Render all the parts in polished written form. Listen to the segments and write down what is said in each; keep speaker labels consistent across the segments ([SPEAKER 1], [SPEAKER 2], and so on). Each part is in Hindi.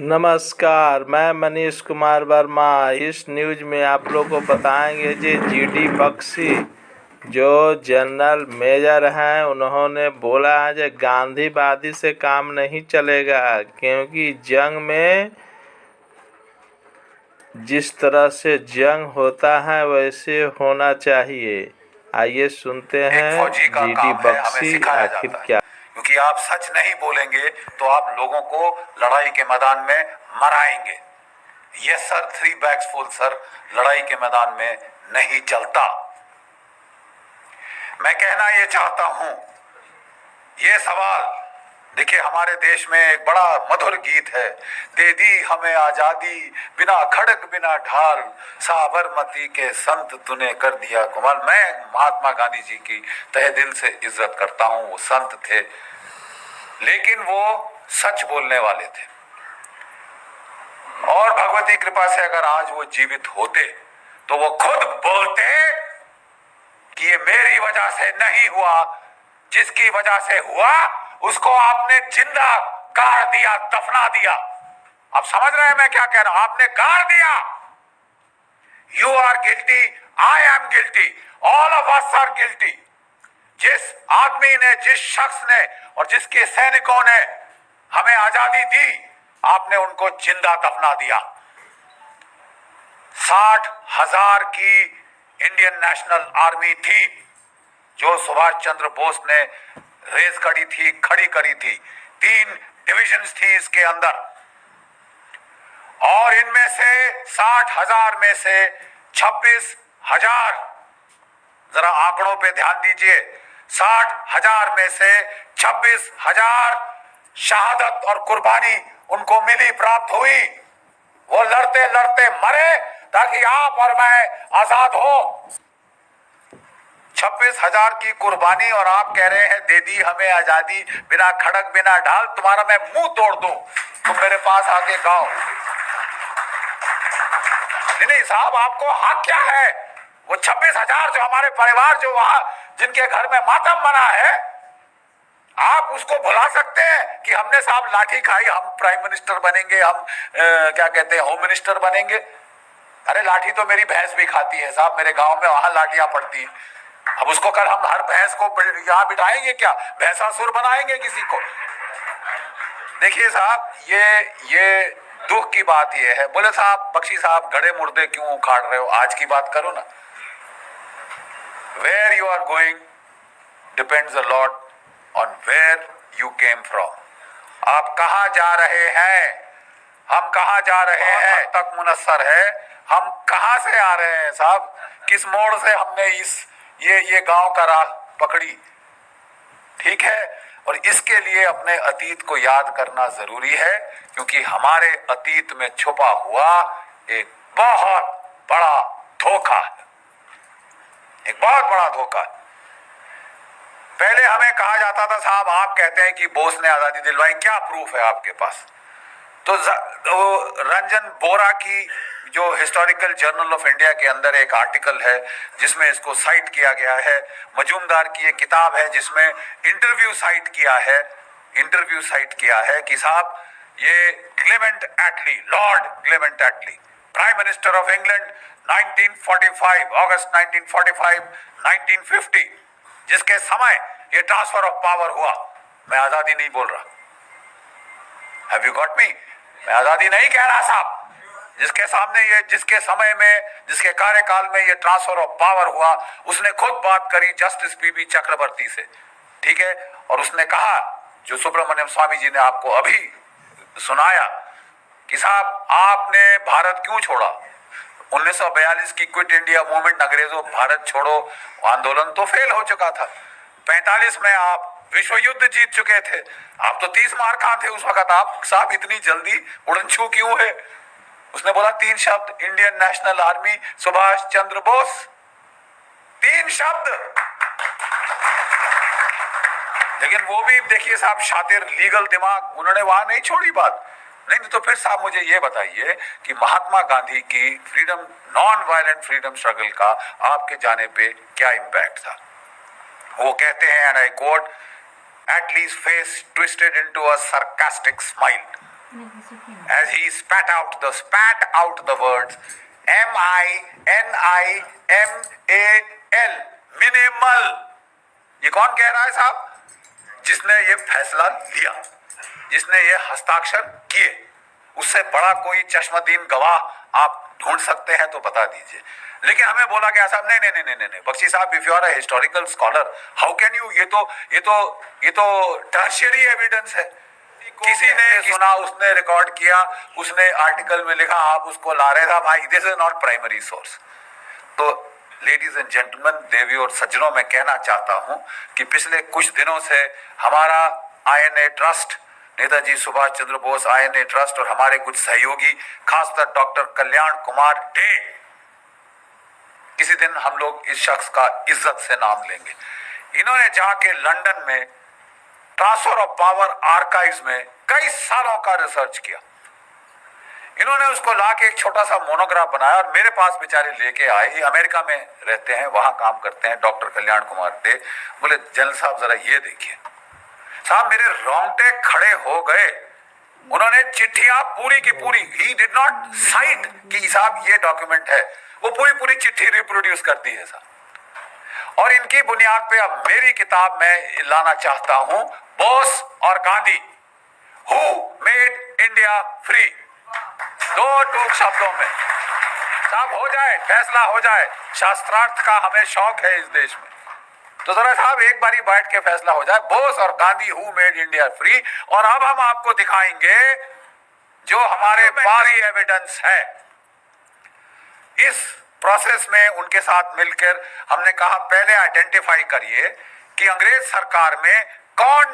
[SPEAKER 1] नमस्कार, मैं मनीष कुमार वर्मा। इस न्यूज़ में आप लोग को बताएंगे जी जीडी बख्शी जो जनरल मेजर हैं, उन्होंने बोला है कि गांधीवादी से काम नहीं चलेगा, क्योंकि जंग में जिस तरह से जंग होता है वैसे होना चाहिए। आइए सुनते हैं
[SPEAKER 2] फौजी का
[SPEAKER 1] जीडी
[SPEAKER 2] काम है, हमें
[SPEAKER 1] बख्शी
[SPEAKER 2] सिखाया
[SPEAKER 1] आखिर
[SPEAKER 2] जाता है।
[SPEAKER 1] क्या।
[SPEAKER 2] क्योंकि आप सच नहीं बोलेंगे तो आप लोगों को लड़ाई के मैदान में मराएंगे। Yes sir, 3 bags full sir, लड़ाई के मैदान में नहीं चलता। मैं कहना ये चाहता हूं, ये सवाल देखिए, हमारे देश में एक बड़ा मधुर गीत है, दे दी हमें आजादी बिना खड़ग बिना ढाल, साबरमती के संत तूने कर दिया कमाल। मैं महात्मा गांधी जी की तहे दिल से इज्जत करता हूं। वो संत थे, लेकिन वो सच बोलने वाले थे, और भगवती कृपा से अगर आज वो जीवित होते तो वो खुद बोलते कि ये मेरी वजह से नहीं हुआ, जिसकी वजह से हुआ उसको आपने जिंदा गाड़ दिया, दफना दिया। आप समझ रहे हैं मैं क्या कह रहा हूं? आपने गाड़ दिया। You are guilty, I am guilty, all of us are guilty. जिस आदमी ने, जिस शख्स ने और जिसके सैनिकों ने हमें आजादी दी, आपने उनको जिंदा दफना दिया। 60,000 की इंडियन नेशनल आर्मी थी जो सुभाष चंद्र बोस ने रेस करी थी, खड़ी करी थी। 3 डिविजन्स थी इसके अंदर, और इनमें से 60,000 में से 26,000, जरा आंकड़ों पे ध्यान दीजिए, 60,000 में से 26,000 शहादत और कुर्बानी उनको मिली, प्राप्त हुई। वो लड़ते लड़ते मरे ताकि आप और मैं आजाद हो। 26,000 की कुर्बानी, और आप कह रहे हैं दे दी हमें आजादी बिना खड़क बिना ढाल। तुम्हारा मैं मुंह तोड़ दूं, तुम मेरे पास आके गाओ। नहीं साहब, आपको हक क्या है? वो 26,000 जो हमारे परिवार जो वहां जिनके घर में मातम मना है, आप उसको भुला सकते हैं कि हमने साहब लाठी खाई, हम प्राइम मिनिस्टर बनेंगे, हम क्या कहते हैं, होम मिनिस्टर बनेंगे। अरे लाठी तो मेरी भैंस भी खाती है साहब, मेरे गांव में वहां लाठियां पड़ती हैं। अब उसको कल हम हर भैंस को यहां बिठाएंगे क्या? भैंसासुर बनाएंगे किसी को? देखिए साहब, ये दुख की बात ये है। बोले साहब बख्शी साहब, गड़े मुर्दे क्यों उखाड़ रहे हो? आज की बात करो ना। Where you are going depends a lot on where you came from. आप कहां जा रहे हैं, हम कहां जा रहे हैं तक मुनस्सर है। हम कहां से आ रहे हैं साहब, किस मोड़ से हमने ये गांव का राह पकड़ी, ठीक है? और इसके लिए अपने अतीत को याद करना जरूरी है, क्योंकि हमारे अतीत में छुपा हुआ एक बहुत बड़ा धोखा है, एक बहुत बड़ा धोखा है। पहले हमें कहा जाता था साहब, आप कहते हैं कि बोस ने आजादी दिलवाई, क्या प्रूफ है आपके पास? तो रंजन बोरा की जो हिस्टोरिकल जर्नल ऑफ इंडिया के अंदर एक आर्टिकल है जिसमें इसको साइट किया गया है। मजूमदार की एक किताब है जिसमें इंटरव्यू साइट किया है कि साहब ये Clement Attlee, Lord Clement Attlee, prime minister of England 1945, August 1945, 1950, जिसके समय ये ट्रांसफर ऑफ पावर हुआ। मैं आजादी नहीं बोल रहा, हैव यू गॉट मी? मैं आजादी नहीं कह रहा साहब। जिसके सामने ये, जिसके समय में, जिसके कार्यकाल में ये ट्रांसफर ऑफ पावर हुआ, उसने खुद बात करी जस्टिस पीबी चक्रवर्ती से, ठीक है? और उसने कहा, जो सुब्रमण्यम स्वामी जी ने आपको अभी सुनाया, कि साहब आपने भारत क्यों छोड़ा? 1942 की क्विट इंडिया मूवमेंट, अंग्रेजों भारत छोड़ो आंदोलन तो फेल हो चुका था। 45 में आप विश्व युद्ध जीत चुके थे। आप तो 30 मार खा थे उस वक्त। आप साहब इतनी जल्दी उड़नछू क्यों है? उसने बोला 3 शब्द, Indian national army, Subhash Chandra Bose. 3 शब्द। लेकिन वो भी देखिए साहब, शातिर, लीगल दिमाग, उन्होंने वहां नहीं छोड़ी बात। नहीं तो फिर साहब मुझे ये बताइए कि महात्मा गांधी की freedom, non violent freedom struggle का आपके जाने पे क्या इंपैक्ट था? वो कहते हैं, and I quote, Attlee's face twisted into a sarcastic smile. as he spat out the words MINIMAL, minimal. ये कौन कह रहा है साहब? जिसने ये फैसला लिया, जिसने ये हस्ताक्षर किए। उससे बड़ा कोई चश्मदीन गवाह आप ढूंढ सकते हैं तो बता दीजिए। लेकिन हमें बोला गया साहब नहीं बख्शी साहब, if you are a historical scholar, how can you, ये तो टर्शियरी एविडेंस है। किसी ने सुना, उसने रिकॉर्ड किया, उसने आर्टिकल में लिखा, आप उसको ला रहे थे भाई, this is not primary source. तो लेडीज एंड जेंटलमैन, देवी और सज्जनों, मैं कहना चाहता हूं कि पिछले कुछ दिनों से हमारा INA trust, Netaji Subhash Chandra Bose INA trust और हमारे कुछ सहयोगी, खासकर डॉक्टर कल्याण कुमार डे, किसी दिन हम लोग इस शख्स का इज्जत से नाम लेंगे। इन्होंने जाके लंदन में ट्रांसफर ऑफ पावर आर्काइव्स में कई सालों का रिसर्च किया। इन्होंने उसको लाके एक छोटा सा मोनोग्राफ बनाया और मेरे पास बेचारे लेके आए। ये अमेरिका में रहते हैं, वहां काम करते हैं, डॉक्टर कल्याण कुमार डे। बोले जनरल साहब जरा ये देखिए। साहब मेरे रोंगटे खड़े हो गए। उन्होंने चिट्ठियां पूरी की पूरी, ही डिड नॉट साइट कि साहब ये डॉक्यूमेंट है, वो पूरी चिट्ठी रिप्रोड्यूस कर दी है साहब। और इनकी बुनियाद पे अब मेरी किताब में लाना चाहता हूं, बोस और Gandhi, who made India free. दो टूक शब्दों में साहब हो जाए, फैसला हो जाए। शास्त्रार्थ का हमें शौक है इस देश में, तो जरा साहब एक बारी बैठ के फैसला हो जाए, बोस और Gandhi, who made India free. और अब हम आपको दिखाएंगे जो हमारे पास एविडेंस है। इस प्रोसेस में उनके साथ मिलकर हमने कहा पहले आइडेंटिफाई करिए कि अंग्रेज सरकार में कौन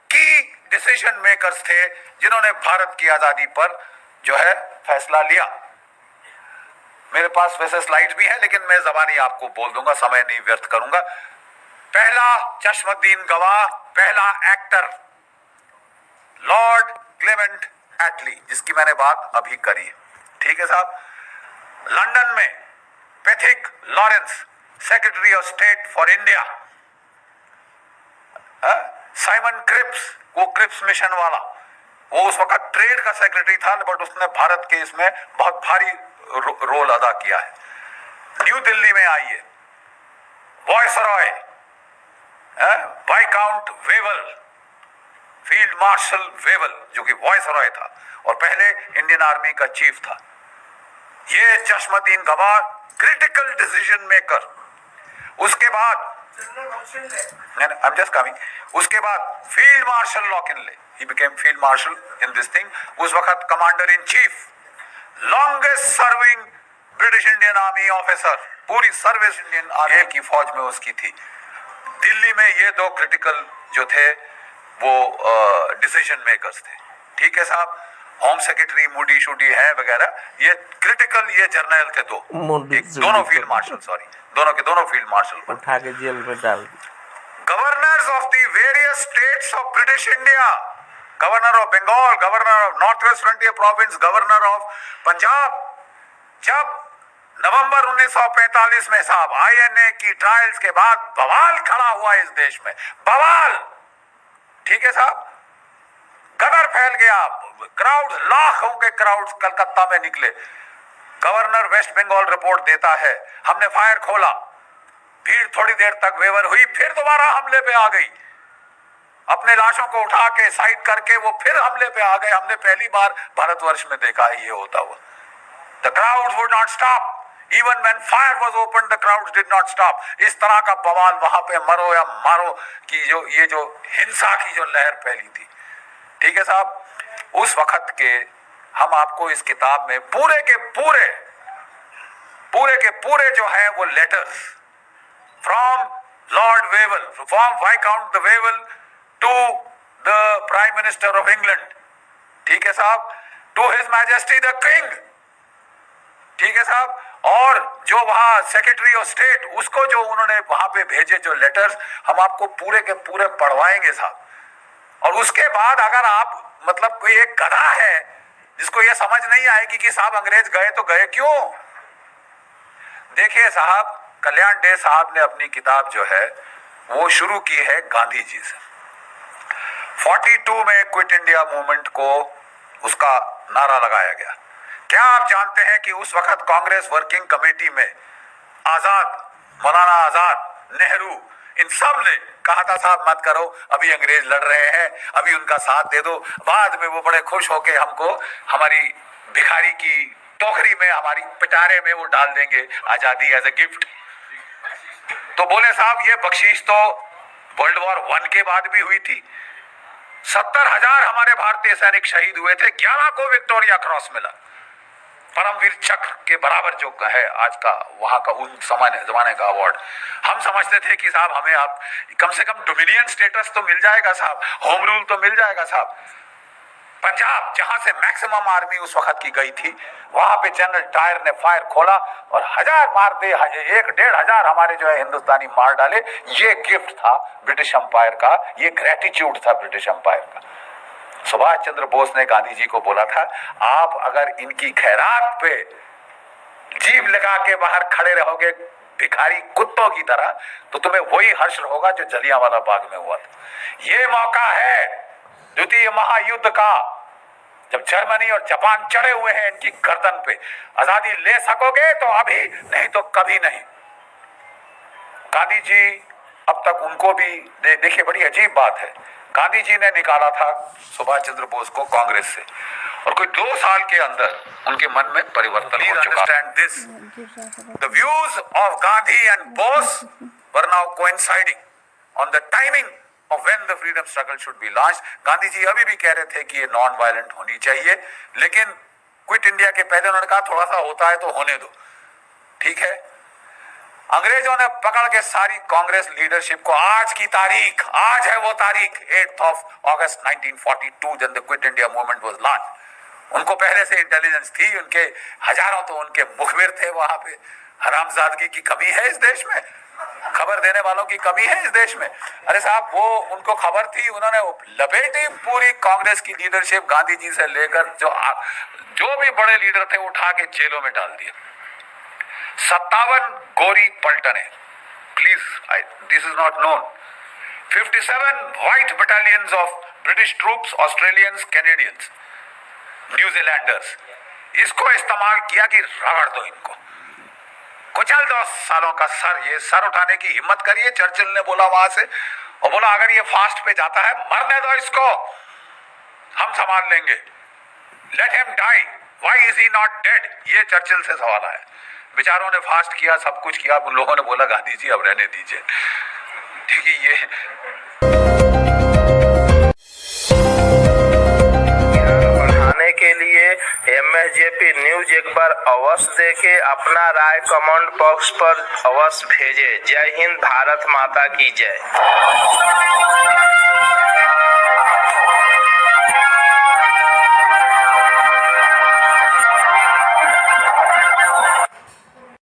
[SPEAKER 2] की डिसीजन मेकर्स थे जिन्होंने भारत की आजादी पर जो है फैसला लिया। मेरे पास वैसे स्लाइड भी है, लेकिन मैं जबानी आपको बोल दूंगा, समय नहीं व्यर्थ करूंगा। पहला चश्मदीन गवाह, पहला एक्टर, लॉर्ड क्लेमेंट एटली, जिसकी मैंने बात अभी करी है। ठीक है साहब। लंदन में Pethick Lawrence, secretary of state for India. Simon Cripps, वो क्रिप्स मिशन वाला, वो उस वक्त ट्रेड का सेक्रेटरी था, बट उसने भारत के इसमें बहुत भारी रोल अदा किया है। न्यू दिल्ली में आइए, viceroy, viscount Wavell, field marshal Wavell, जो कि वॉयसरॉय था और पहले इंडियन आर्मी का चीफ था। ये चश्मदीन गवाह, क्रिटिकल डिसीजन मेकर। उसके बाद I'm just coming. उसके बाद फील्ड मार्शल लॉकिनले, he became field marshal in this thing. उस वक्त commander in chief, longest serving British Indian army officer, पूरी सर्विस इंडियन आर्मी की फौज में उसकी थी। दिल्ली में ये दो क्रिटिकल जो थे वो डिसीजन मेकर्स थे। ठीक है साहब। होम सेक्रेटरी मूडी शूडी है वगैरह, ये क्रिटिकल, ये जर्नल थे दो, दोनों फील्ड मार्शल, सॉरी दोनों के दोनों फील्ड मार्शल
[SPEAKER 1] उठा के जेल में डाल।
[SPEAKER 2] Governors of the various states of British India, governor of Bengal, governor of North West Frontier Province, governor of Punjab. जब नवंबर 1945 में साहब INA की ट्रायल्स के बाद बवाल खड़ा हुआ इस देश में, बवाल। ठीक है साहब। गदर फैल गया, क्राउड, लाखों के क्राउड कलकत्ता में निकले। गवर्नर वेस्ट बंगाल रिपोर्ट देता है, हमने फायर खोला, भीड़ थोड़ी देर तक वेवर हुई, फिर दोबारा हमले पे आ गई। अपने लाशों को उठा के साइड करके वो फिर हमले पे आ गए। हमने पहली बार भारतवर्ष में देखा है ये होता हुआ। The crowd would not stop, even when fire was open the crowd did not stop. इस तरह का बवाल वहां पे मरो या मारो की जो हिंसा की जो लहर फैली थी। ठीक है साहब। उस वक्त के हम आपको इस किताब में पूरे के पूरे जो हैं वो letters from Lord Wavell, from viscount the Wavell to the prime minister of England, ठीक है साहब, to his majesty the king, ठीक है साहब, और जो वहां सेक्रेटरी ऑफ स्टेट, उसको जो उन्होंने वहां पे भेजे जो लेटर्स, हम आपको पूरे के पूरे पढ़वाएंगे साहब। और उसके बाद अगर आप मतलब कोई एक गधा है जिसको ये समझ नहीं आएगी कि साहब अंग्रेज गए तो गए क्यों। देखिए साहब, कल्याण डे साहब ने अपनी किताब जो है वो शुरू की है गांधी जी से। 42 में क्विट इंडिया मूवमेंट को उसका नारा लगाया गया। क्या आप जानते हैं कि उस वक्त कांग्रेस वर्किंग कमेटी में आजाद, मौलाना आजाद, नेहरू, इन सब ने कहा था साहब मत करो, अभी अंग्रेज लड़ रहे हैं, अभी उनका साथ दे दो, बाद में वो बड़े खुश होके हमको हमारी भिखारी की टोकरी में, हमारी पिटारे में वो डाल देंगे आजादी एज ए गिफ्ट। तो बोले साहब ये बख्शीश तो वर्ल्ड वॉर 1 के बाद भी हुई थी। 70,000 हमारे भारतीय सैनिक शहीद हुए थे, 11 को विक्टोरिया क्रॉस मिला, परमवीर चक्र के बराबर जो है आज का वहां का उन जमाने का अवार्ड। हम समझते थे कि साहब हमें अब कम से कम डोमिनियन स्टेटस तो मिल जाएगा साहब, होम रूल तो मिल जाएगा साहब। पंजाब जहां से मैक्सिमम आर्मी उस वक्त की गई थी, वहां पे जनरल डायर ने फायर खोला और 1000 मार दे, 1-1.5 हमारे जो है हिंदुस्तानी मार डाले। ये गिफ्ट था ब्रिटिश एम्पायर का, ये ग्रेटिट्यूड था ब्रिटिश एम्पायर का। सुभाष चंद्र बोस ने गांधी जी को बोला था, आप अगर इनकी खैरात पे जीभ लगा के बाहर खड़े रहोगे भिखारी कुत्तों की तरह, तो तुम्हें वही हर्ष होगा जो जलियांवाला बाग में हुआ था। ये मौका है द्वितीय महायुद्ध का, जब जर्मनी और जापान चढ़े हुए हैं इनकी गर्दन पे। आजादी ले सकोगे तो अभी, नहीं तो कभी नहीं। गांधी जी अब तक उनको भी देखिए, बड़ी अजीब बात है, गांधी जी ने निकाला था सुभाष चंद्र बोस को कांग्रेस से, और कोई 2 साल के अंदर उनके मन में परिवर्तन हो चुका। Understand this, the views of Gandhi and Bose were now coinciding on the timing of when the freedom struggle should be launched। Gandhi ji अभी भी कह रहे थे कि ये नॉन वायलेंट होनी चाहिए, लेकिन क्विट इंडिया के पहले उन्होंने कहा थोड़ा सा होता है तो होने दो, ठीक है। अंग्रेजों ने पकड़ के सारी कांग्रेस लीडरशिप को, आज की तारीख, आज है वो तारीख 8 अगस्त 1942 जब the quit India movement was launch. उनको पहले से इंटेलिजेंस थी, उनके हजारों तो उनके मुखबिर थे वहां पे। हरामजादगी की कमी है इस देश में, खबर देने वालों की कमी है इस देश में। अरे साहब वो उनको खबर थी, उन्होंने लपेटी पूरी कांग्रेस की लीडरशिप, गांधी जी से लेकर जो भी बड़े लीडर थे उठा के जेलों में डाल दिया। 57 गोरी पलटने, please this is not known. 57 white battalions of British troops, Australians, Canadians, New Zealanders, इसको इस्तेमाल किया कि रगड़ दो इनको, कुचल दो सालों का सर। ये सर उठाने की हिम्मत करिए, चर्चिल ने बोला वहां से, और बोला अगर ये फास्ट पे जाता है मरने दो इसको, हम संभाल लेंगे, let him die, why is he not dead. ये चर्चिल से सवाल आया। बेचारों ने फास्ट किया, सब कुछ किया, उन लोगों ने बोला गांधी जी अब रहने दीजिए, ठीक है। ये
[SPEAKER 1] बढ़ाने के लिए MSJP न्यूज एक बार अवश्य देखे, अपना राय कमेंट बॉक्स पर अवश्य भेजे। जय हिंद, भारत माता की जय।